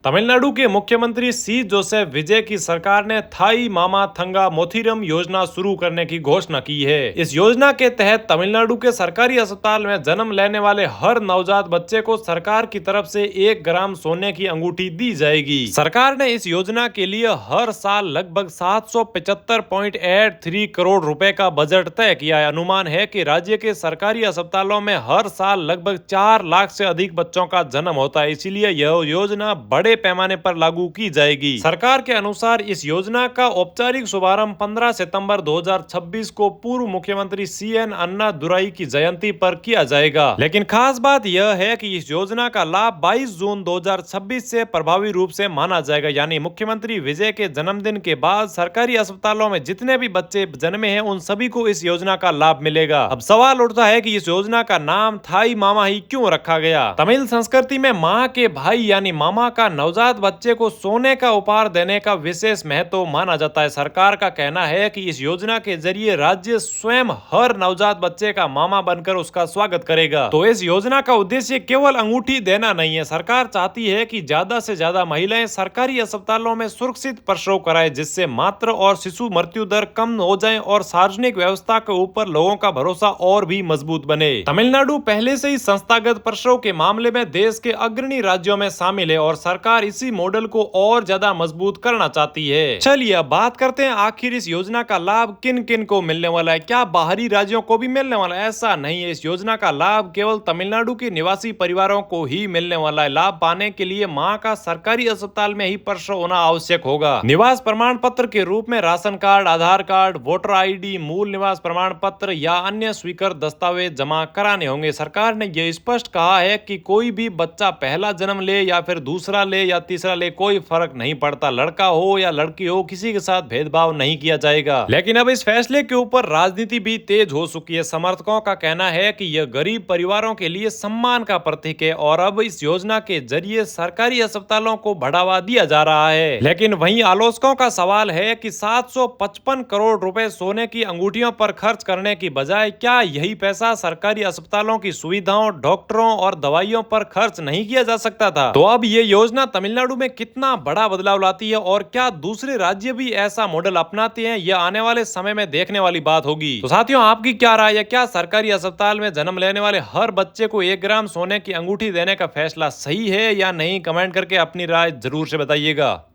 तमिलनाडु के मुख्यमंत्री सी जोसेफ विजय की सरकार ने थाई मामा थंगा मोथिरम योजना शुरू करने की घोषणा की है। इस योजना के तहत तमिलनाडु के सरकारी अस्पताल में जन्म लेने वाले हर नवजात बच्चे को सरकार की तरफ से 1 ग्राम सोने की अंगूठी दी जाएगी। सरकार ने इस योजना के लिए हर साल लगभग 775.83 करोड़ रुपए का बजट तय किया है। अनुमान है कि राज्य के सरकारी अस्पतालों में हर साल लगभग 4 लाख से अधिक बच्चों का जन्म होता है, इसीलिए यह योजना बड़े पैमाने पर लागू की जाएगी। सरकार के अनुसार इस योजना का औपचारिक शुभारंभ 15 सितंबर 2026 को पूर्व मुख्यमंत्री सीएन अन्नादुराई की जयंती पर किया जाएगा। लेकिन खास बात यह है कि इस योजना का लाभ 22 जून 2026 से प्रभावी रूप से माना जाएगा, यानी मुख्यमंत्री विजय के जन्मदिन के बाद सरकारी अस्पतालों में जितने भी बच्चे जन्मे हैं उन सभी को इस योजना का लाभ मिलेगा। अब सवाल उठता है कि इस योजना का नाम थाई मामा ही क्यों रखा गया। तमिल संस्कृति में माँ के भाई यानी मामा का नवजात बच्चे को सोने का उपहार देने का विशेष महत्व माना जाता है। सरकार का कहना है कि इस योजना के जरिए राज्य स्वयं हर नवजात बच्चे का मामा बनकर उसका स्वागत करेगा। तो इस योजना का उद्देश्य केवल अंगूठी देना नहीं है। सरकार चाहती है कि ज्यादा से ज्यादा महिलाएं सरकारी अस्पतालों में सुरक्षित प्रसव कराएं, जिससे मातृ और शिशु मृत्यु दर कम हो जाए और सार्वजनिक व्यवस्था के ऊपर लोगों का भरोसा और भी मजबूत बने। तमिलनाडु पहले से ही संस्थागत प्रसव के मामले में देश के अग्रणी राज्यों में शामिल है और सरकार इसी मॉडल को और ज्यादा मजबूत करना चाहती है। चलिए अब बात करते हैं आखिर इस योजना का लाभ किन किन को मिलने वाला है। क्या बाहरी राज्यों को भी मिलने वाला है? ऐसा नहीं है। इस योजना का लाभ केवल तमिलनाडु के निवासी परिवारों को ही मिलने वाला है। लाभ पाने के लिए मां का सरकारी अस्पताल में ही प्रसव होना आवश्यक होगा। निवास प्रमाण पत्र के रूप में राशन कार्ड, आधार कार्ड, वोटर आईडी, मूल निवास प्रमाण पत्र या अन्य स्वीकृत दस्तावेज जमा कराने होंगे। सरकार ने यह स्पष्ट कहा है कि कोई भी बच्चा पहला जन्म ले या फिर दूसरा ले या तीसरा ले, कोई फर्क नहीं पड़ता। लड़का हो या लड़की हो, किसी के साथ भेदभाव नहीं किया जाएगा। लेकिन अब इस फैसले के ऊपर राजनीति भी तेज हो चुकी है। समर्थकों का कहना है कि यह गरीब परिवारों के लिए सम्मान का प्रतीक है और अब इस योजना के जरिए सरकारी अस्पतालों को बढ़ावा दिया जा रहा है। लेकिन वहीं आलोचकों का सवाल है कि 755 करोड़ रुपए सोने की अंगूठियों पर खर्च करने की बजाय क्या यही पैसा सरकारी अस्पतालों की सुविधाओं, डॉक्टरों और दवाइयों पर खर्च नहीं किया जा सकता था? तो अब ये योजना तमिलनाडु में कितना बड़ा बदलाव लाती है और क्या दूसरे राज्य भी ऐसा मॉडल अपनाते हैं, यह आने वाले समय में देखने वाली बात होगी। तो साथियों, आपकी क्या राय है? क्या सरकारी अस्पताल में जन्म लेने वाले हर बच्चे को 1 ग्राम सोने की अंगूठी देने का फैसला सही है या नहीं? कमेंट करके अपनी राय जरूर से बताइएगा।